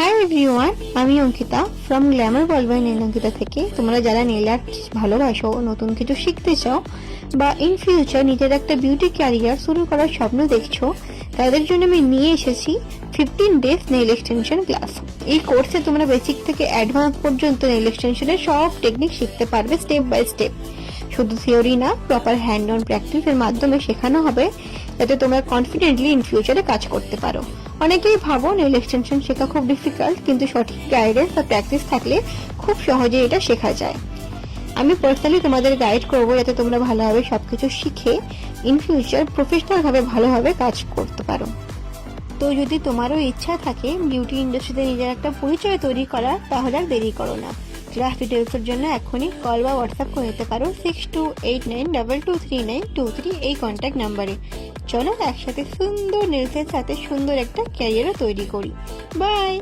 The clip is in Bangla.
হাই এভরিওয়ান, আমি Ankita from glamour world by nail Ankita থেকে। তোমরা যারা নেল আর্ট ভালোবাসো, নতুন কিছু শিখতে চাও বা ইন ফিউচার নিজের একটা বিউটি ক্যারিয়ার শুরু করার স্বপ্ন দেখছো, তাদের জন্য আমি নিয়ে এসেছি 15 ডেজ নেল এক্সটেনশন ক্লাস। এই কোর্সে তোমরা বেসিক থেকে অ্যাডভান্স পর্যন্ত নেল এক্সটেনশনের সব টেকনিক শিখতে পারবে স্টেপ বাই স্টেপ। শুধু থিওরি না, প্রপার হ্যান্ড অন প্র্যাকটিসের মাধ্যমে শেখানো হবে যাতে তোমরা কনফিডেন্টলি ইন ফিউচারে কাজ করতে পারো। অনেকেই ভাবো নেল এক্সটেনশন শেখা খুব ডিফিকাল্ট, কিন্তু সঠিক গাইডেন্স বা প্র্যাকটিস থাকলে খুব সহজে এটা শেখা যায়। আমি পার্সোনালি তোমাদের গাইড করবো যাতে তোমরা ভালোভাবে সবকিছু শিখে ইন ফিউচার প্রফেশনাল ভাবে ভালোভাবে কাজ করতে পারো। তো যদি তোমারও ইচ্ছা থাকে বিউটি ইন্ডাস্ট্রিতে নিজের একটা পরিচয় তৈরি করার, তাহলে আর দেরি করো না। ক্লাস ডিটেলসের জন্য এখনই কল বা হোয়াটসঅ্যাপ করে নিতে পারো 6289223923 এই কন্ট্যাক্ট নাম্বারে। চলো একসাথে সুন্দর নেলসের সাথে সুন্দর একটা ক্যারিয়ারও তৈরি করি। বাই।